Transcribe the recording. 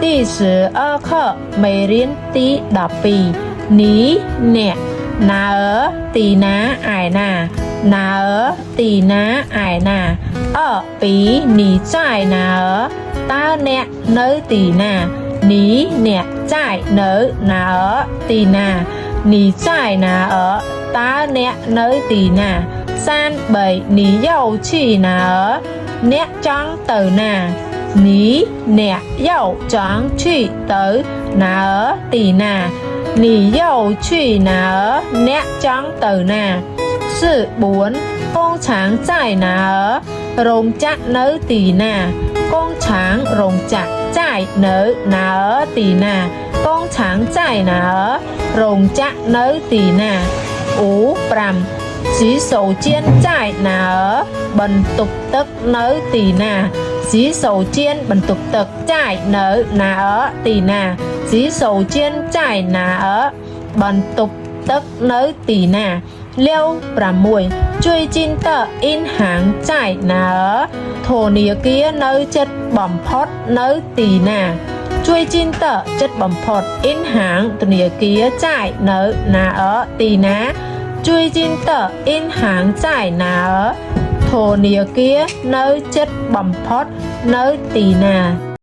第12课每人第12你អ្នកណាទីណាឯណាណាទីណាឯណា2你在哪តើអ្នកនៅទីណា你អ្នក在នៅណាទីណា你在哪តើអ្នកនៅទីណា3你要去哪អ្នកចង់ទៅណា你អ្នក要ចង់去ទៅណាទីណា你要去哪អ្នកចង់ទៅណា4工厂在哪រោងចក្រនៅទីណា工厂រោងចក្រ在នៅណាទីណា工厂在哪រោងចក្រនៅទីណា5洗手間在哪បន្ទប់ទឹកនៅទីណា洗手間បន្ទប់ទឹក在នៅណាទីណា洗手間在哪បន្ទប់ទឹកនៅទីណា6ជួយជីនតអ៊ីនហាងចាយណាធនាគារនៅចិត្តបំផុតនៅទីណាជួយជីនតចិត្តបំផុតអ៊ីនហាងធនាគារចាយនៅណាទីណាជួយជីនតអ៊ីនហាងចាយណាធនាគារនៅចិត្តបំផុតនៅទីណា